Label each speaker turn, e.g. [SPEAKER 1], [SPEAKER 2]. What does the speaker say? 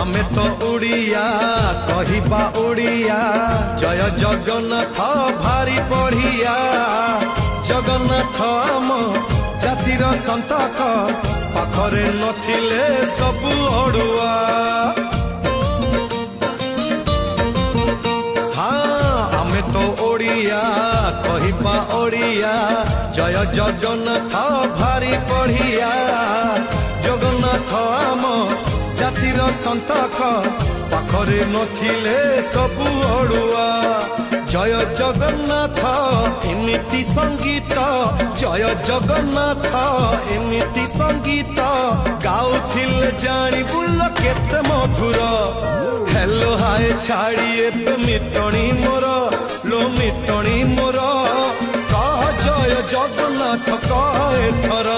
[SPEAKER 1] आमे तो उड़िया कहिबा उड़िया जय जगन्नाथ भारी बढ़िया जगन्नाथ आम जातिर संतक पाखरे नथिले सबु अड़ुआ हाँ आमे तो ओडिया कहिबा ओडिया जय जगन्नाथ भारी बढ़िया जगन्नाथ आम जातिर संतक पाखरे नथिले सबु अड़ुआ जय जगन्नाथ एमिति संगीत जय जगन्नाथ एमिति संगीत गाउथिले जानी बुल केते मधुर हेलो हाय छाड़िए मितणी मोर लो मितणी मोर कह जय जगन्नाथ कह एथर